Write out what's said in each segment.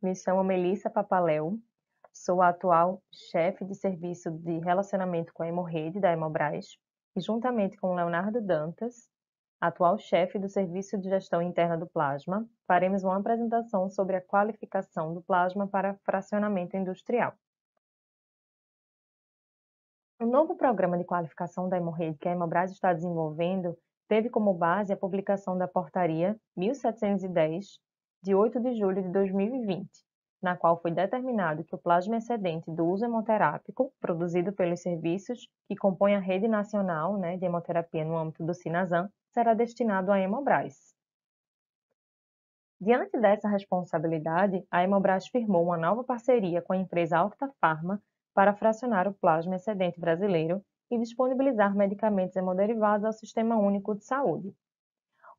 Me chamo Melissa Papaléu, sou a atual chefe de serviço de relacionamento com a Hemorrede da Hemobras e juntamente com Leonardo Dantas, atual chefe do Serviço de Gestão Interna do Plasma, faremos uma apresentação sobre a qualificação do plasma para fracionamento industrial. O novo programa de qualificação da Hemorrede que a Hemobras está desenvolvendo teve como base a publicação da Portaria 1710, de 8 de julho de 2020, na qual foi determinado que o plasma excedente do uso hemoterápico, produzido pelos serviços que compõem a rede nacional, de hemoterapia no âmbito do Sinazam, será destinado à Hemobras. Diante dessa responsabilidade, a Hemobras firmou uma nova parceria com a empresa Alcta Pharma para fracionar o plasma excedente brasileiro e disponibilizar medicamentos hemoderivados ao Sistema Único de Saúde.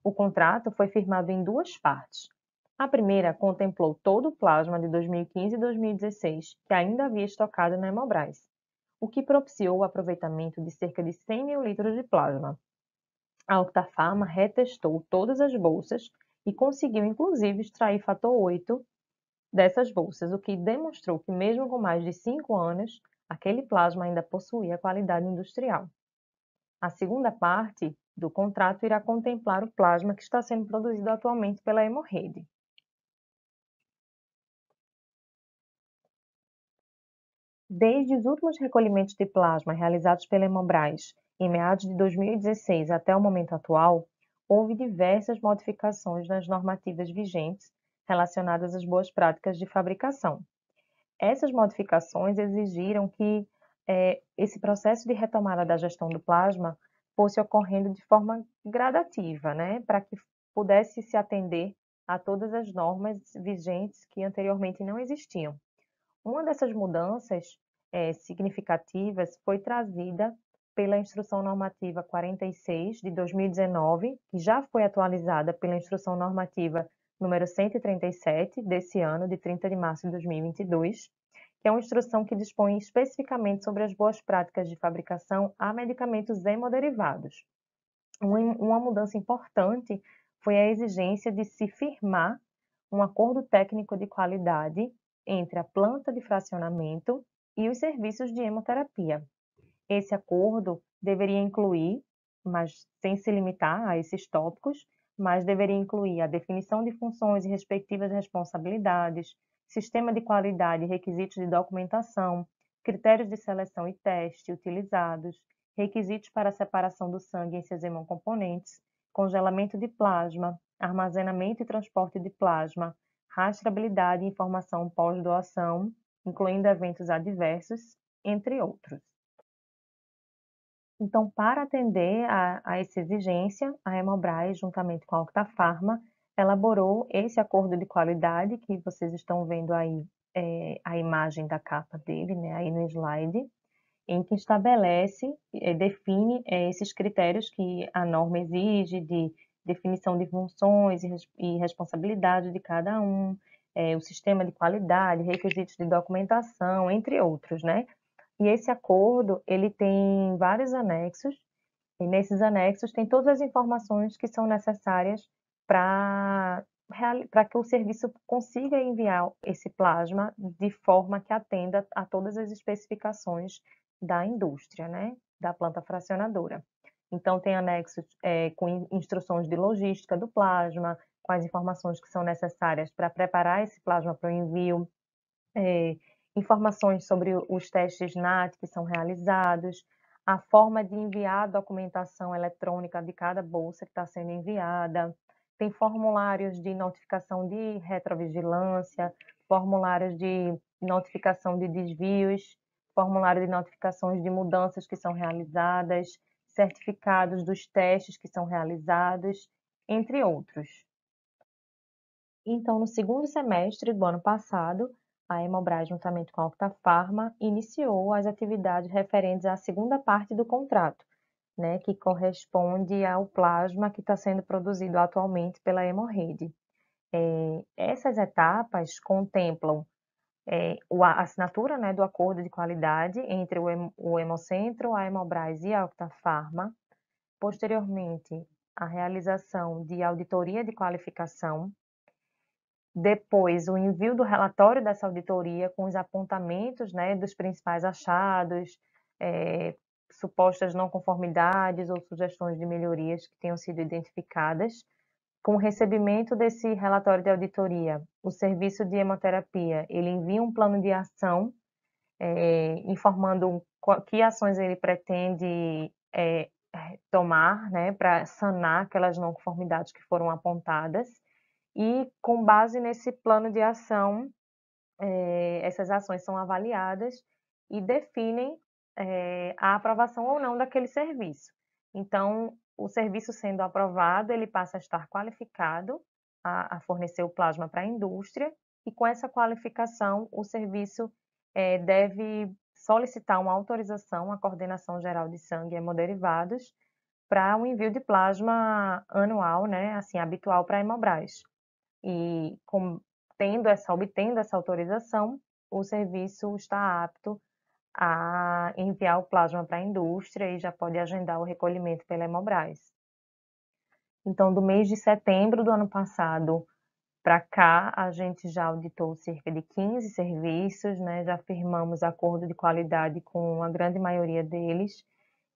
O contrato foi firmado em duas partes. A primeira contemplou todo o plasma de 2015 e 2016 que ainda havia estocado na Hemobras, o que propiciou o aproveitamento de cerca de 100 mil litros de plasma. A Alcta Pharma retestou todas as bolsas e conseguiu inclusive extrair fator 8 dessas bolsas, o que demonstrou que mesmo com mais de 5 anos, aquele plasma ainda possuía qualidade industrial. A segunda parte do contrato irá contemplar o plasma que está sendo produzido atualmente pela Hemorrede. Desde os últimos recolhimentos de plasma realizados pela Hemobras em meados de 2016 até o momento atual, houve diversas modificações nas normativas vigentes relacionadas às boas práticas de fabricação. Essas modificações exigiram que esse processo de retomada da gestão do plasma fosse ocorrendo de forma gradativa, para que pudesse se atender a todas as normas vigentes que anteriormente não existiam. Uma dessas mudanças significativas foi trazida pela Instrução Normativa 46 de 2019, que já foi atualizada pela Instrução Normativa número 137 desse ano, de 30 de março de 2022, que é uma instrução que dispõe especificamente sobre as boas práticas de fabricação a medicamentos hemoderivados. Uma mudança importante foi a exigência de se firmar um acordo técnico de qualidade entre a planta de fracionamento e os serviços de hemoterapia. Esse acordo deveria incluir, mas sem se limitar a esses tópicos, mas deveria incluir a definição de funções e respectivas responsabilidades, sistema de qualidade e requisitos de documentação, critérios de seleção e teste utilizados, requisitos para a separação do sangue em seus hemocomponentes, congelamento de plasma, armazenamento e transporte de plasma, rastreabilidade e informação pós-doação, incluindo eventos adversos, entre outros. Então, para atender a essa exigência, a Hemobras, juntamente com a Alcta Pharma, elaborou esse acordo de qualidade que vocês estão vendo aí, a imagem da capa dele, aí no slide, em que estabelece, define esses critérios que a norma exige de definição de funções e responsabilidade de cada um, o sistema de qualidade, requisitos de documentação, entre outros, E esse acordo, ele tem vários anexos, e nesses anexos tem todas as informações que são necessárias para que o serviço consiga enviar esse plasma de forma que atenda a todas as especificações da indústria, da planta fracionadora. Então, tem anexos com instruções de logística do plasma, com as informações que são necessárias para preparar esse plasma para o envio, informações sobre os testes NAT que são realizados, a forma de enviar a documentação eletrônica de cada bolsa que está sendo enviada, tem formulários de notificação de retrovigilância, formulários de notificação de desvios, formulário de notificações de mudanças que são realizadas, certificados dos testes que são realizados, entre outros. Então, no segundo semestre do ano passado, a Hemobras, juntamente com a Alcta Pharma, iniciou as atividades referentes à segunda parte do contrato, que corresponde ao plasma que está sendo produzido atualmente pela Hemorrede. Essas etapas contemplam a assinatura do acordo de qualidade entre o Hemocentro, a Hemobras e a Alcta Pharma, posteriormente a realização de auditoria de qualificação, Depois, o envio do relatório dessa auditoria com os apontamentos, né, dos principais achados, supostas não conformidades ou sugestões de melhorias que tenham sido identificadas. Com o recebimento desse relatório de auditoria, o serviço de hemoterapia, ele envia um plano de ação, informando que ações ele pretende tomar, né, para sanar aquelas não conformidades que foram apontadas. E, com base nesse plano de ação, essas ações são avaliadas e definem a aprovação ou não daquele serviço. Então, o serviço sendo aprovado, ele passa a estar qualificado a fornecer o plasma para a indústria, e com essa qualificação, o serviço deve solicitar uma autorização à Coordenação Geral de Sangue e Hemoderivados para o envio de plasma anual, né, assim, habitual para a Hemobras. E obtendo essa autorização, o serviço está apto a enviar o plasma para a indústria e já pode agendar o recolhimento pela Hemobras. Então, do mês de setembro do ano passado para cá, a gente já auditou cerca de 15 serviços, né? Já firmamos acordo de qualidade com a grande maioria deles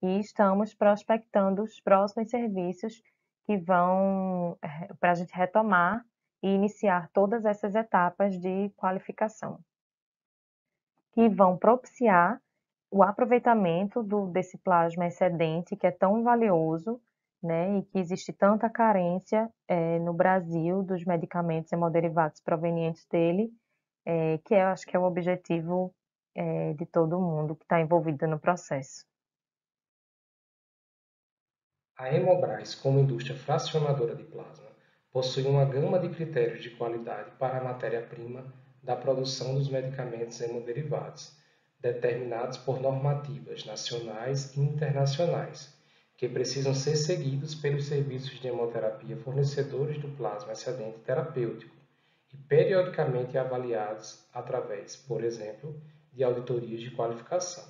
e estamos prospectando os próximos serviços que vão para a gente retomar e iniciar todas essas etapas de qualificação, que vão propiciar o aproveitamento desse plasma excedente, que é tão valioso, né, e que existe tanta carência no Brasil dos medicamentos hemoderivados provenientes dele, que eu acho que é o objetivo de todo mundo que está envolvido no processo. A Hemobras, como indústria fracionadora de plasma, possui uma gama de critérios de qualidade para a matéria-prima da produção dos medicamentos hemoderivados, determinados por normativas nacionais e internacionais, que precisam ser seguidos pelos serviços de hemoterapia fornecedores do plasma excedente terapêutico e periodicamente avaliados através, por exemplo, de auditorias de qualificação.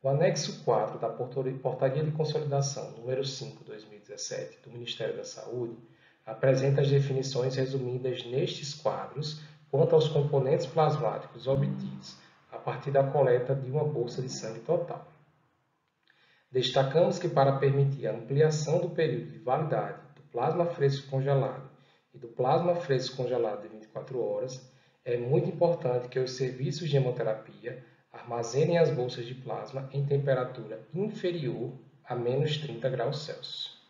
O anexo 4 da Portaria de Consolidação número 5/2017 do Ministério da Saúde apresenta as definições resumidas nestes quadros quanto aos componentes plasmáticos obtidos a partir da coleta de uma bolsa de sangue total. Destacamos que, para permitir a ampliação do período de validade do plasma fresco congelado e do plasma fresco congelado de 24 horas, é muito importante que os serviços de hemoterapia armazenem as bolsas de plasma em temperatura inferior a menos 30 graus Celsius.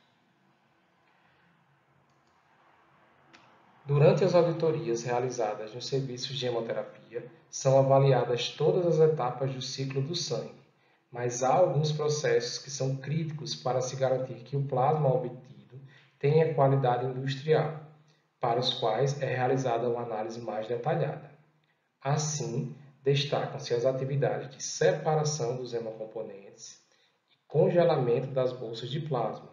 Durante as auditorias realizadas nos serviços de hemoterapia, são avaliadas todas as etapas do ciclo do sangue, mas há alguns processos que são críticos para se garantir que o plasma obtido tenha qualidade industrial, para os quais é realizada uma análise mais detalhada. Assim, destacam-se as atividades de separação dos hemocomponentes e congelamento das bolsas de plasma,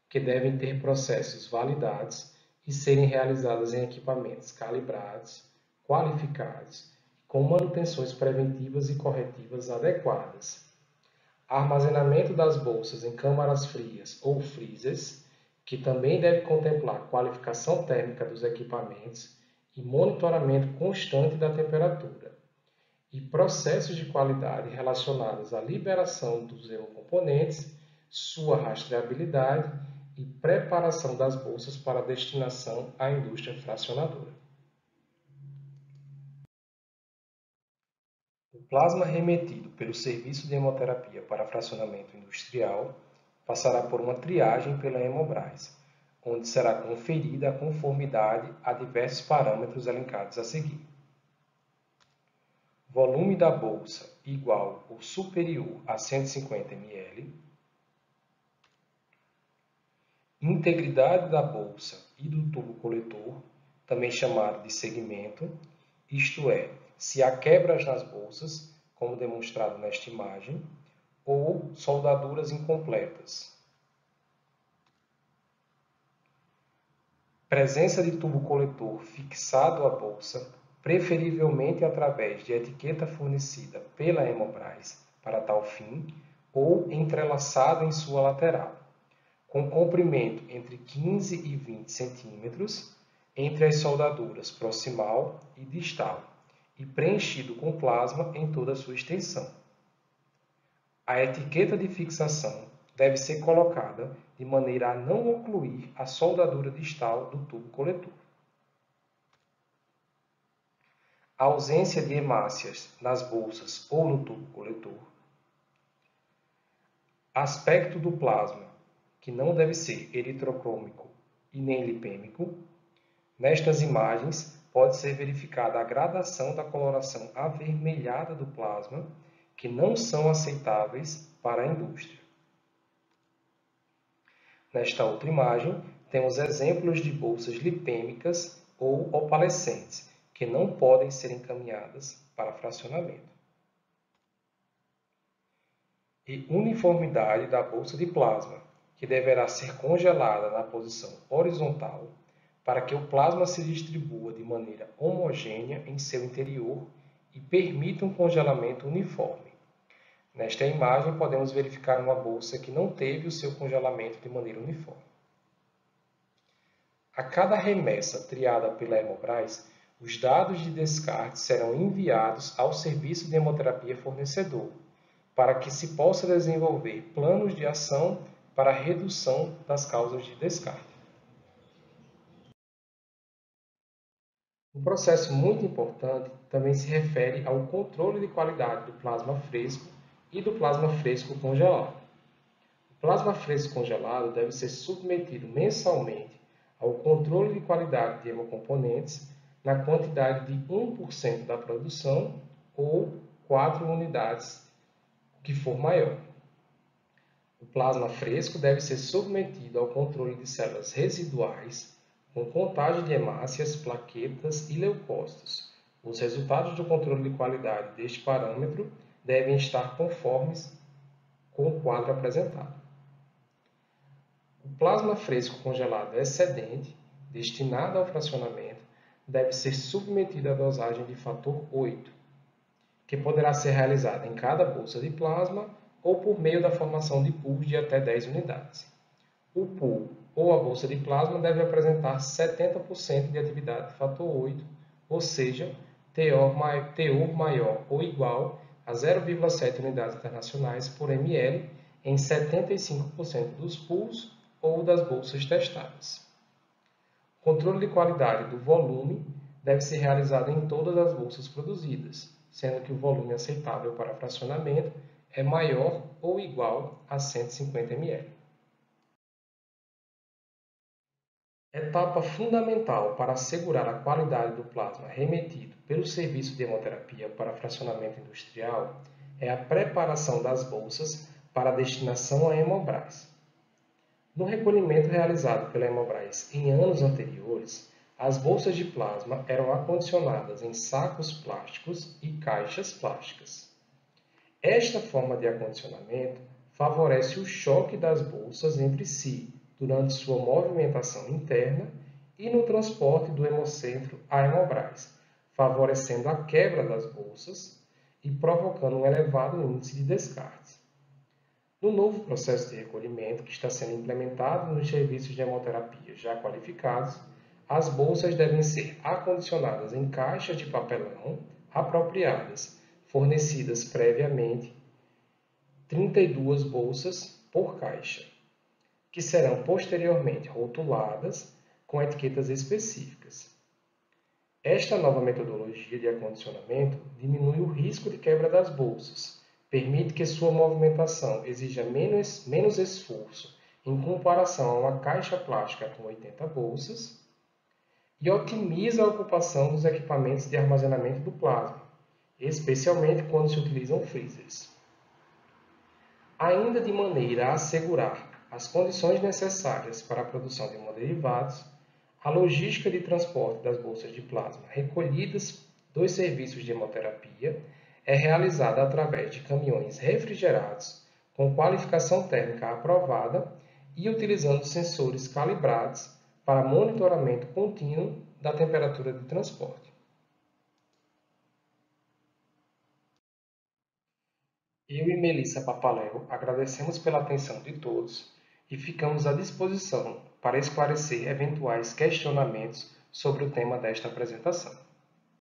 que devem ter processos validados e serem realizadas em equipamentos calibrados, qualificados, com manutenções preventivas e corretivas adequadas. Armazenamento das bolsas em câmaras frias ou freezers, que também deve contemplar qualificação térmica dos equipamentos e monitoramento constante da temperatura, e processos de qualidade relacionados à liberação dos hemocomponentes, sua rastreabilidade e preparação das bolsas para destinação à indústria fracionadora. O plasma remetido pelo serviço de hemoterapia para fracionamento industrial passará por uma triagem pela Hemobras, onde será conferida a conformidade a diversos parâmetros elencados a seguir. Volume da bolsa igual ou superior a 150 ml. Integridade da bolsa e do tubo coletor, também chamado de segmento, isto é, se há quebras nas bolsas, como demonstrado nesta imagem, ou soldaduras incompletas. Presença de tubo coletor fixado à bolsa, preferivelmente através de etiqueta fornecida pela Hemobras para tal fim, ou entrelaçado em sua lateral, com comprimento entre 15 e 20 cm, entre as soldaduras proximal e distal e preenchido com plasma em toda a sua extensão. A etiqueta de fixação deve ser colocada de maneira a não ocluir a soldadura distal do tubo coletor. A ausência de hemácias nas bolsas ou no tubo coletor. Aspecto do plasma, que não deve ser eritrocrômico e nem lipêmico. Nestas imagens, pode ser verificada a gradação da coloração avermelhada do plasma, que não são aceitáveis para a indústria. Nesta outra imagem, temos exemplos de bolsas lipêmicas ou opalescentes, que não podem ser encaminhadas para fracionamento. E uniformidade da bolsa de plasma, que deverá ser congelada na posição horizontal para que o plasma se distribua de maneira homogênea em seu interior e permita um congelamento uniforme. Nesta imagem, podemos verificar uma bolsa que não teve o seu congelamento de maneira uniforme. A cada remessa triada pela Hemobras, os dados de descarte serão enviados ao serviço de hemoterapia fornecedor, para que se possa desenvolver planos de ação para a redução das causas de descarte. Um processo muito importante também se refere ao controle de qualidade do plasma fresco e do plasma fresco congelado. O plasma fresco congelado deve ser submetido mensalmente ao controle de qualidade de hemocomponentes na quantidade de 1% da produção ou 4 unidades, o que for maior. O plasma fresco deve ser submetido ao controle de células residuais com contagem de hemácias, plaquetas e leucócitos. Os resultados do controle de qualidade deste parâmetro devem estar conformes com o quadro apresentado. O plasma fresco congelado excedente, destinado ao fracionamento, deve ser submetido à dosagem de fator 8, que poderá ser realizada em cada bolsa de plasma ou por meio da formação de pools de até 10 unidades. O pool ou a bolsa de plasma deve apresentar 70% de atividade de fator 8, ou seja, teor maior ou igual a 0,7 unidades internacionais por ml em 75% dos pools ou das bolsas testadas. O controle de qualidade do volume deve ser realizado em todas as bolsas produzidas, sendo que o volume aceitável para fracionamento é maior ou igual a 150 ml. Etapa fundamental para assegurar a qualidade do plasma remetido pelo serviço de hemoterapia para fracionamento industrial é a preparação das bolsas para a destinação à Hemobras. No recolhimento realizado pela Hemobras em anos anteriores, as bolsas de plasma eram acondicionadas em sacos plásticos e caixas plásticas. Esta forma de acondicionamento favorece o choque das bolsas entre si durante sua movimentação interna e no transporte do hemocentro à Hemobras, favorecendo a quebra das bolsas e provocando um elevado índice de descarte. No novo processo de recolhimento que está sendo implementado nos serviços de hemoterapia já qualificados, as bolsas devem ser acondicionadas em caixas de papelão apropriadas, fornecidas previamente 32 bolsas por caixa, que serão posteriormente rotuladas com etiquetas específicas. Esta nova metodologia de acondicionamento diminui o risco de quebra das bolsas, permite que sua movimentação exija menos esforço em comparação a uma caixa plástica com 80 bolsas e otimiza a ocupação dos equipamentos de armazenamento do plasma, especialmente quando se utilizam freezers. Ainda de maneira a assegurar as condições necessárias para a produção de hemoderivados, a logística de transporte das bolsas de plasma recolhidas dos serviços de hemoterapia é realizada através de caminhões refrigerados com qualificação térmica aprovada e utilizando sensores calibrados para monitoramento contínuo da temperatura de transporte. Eu e Melissa Papaléu agradecemos pela atenção de todos e ficamos à disposição para esclarecer eventuais questionamentos sobre o tema desta apresentação.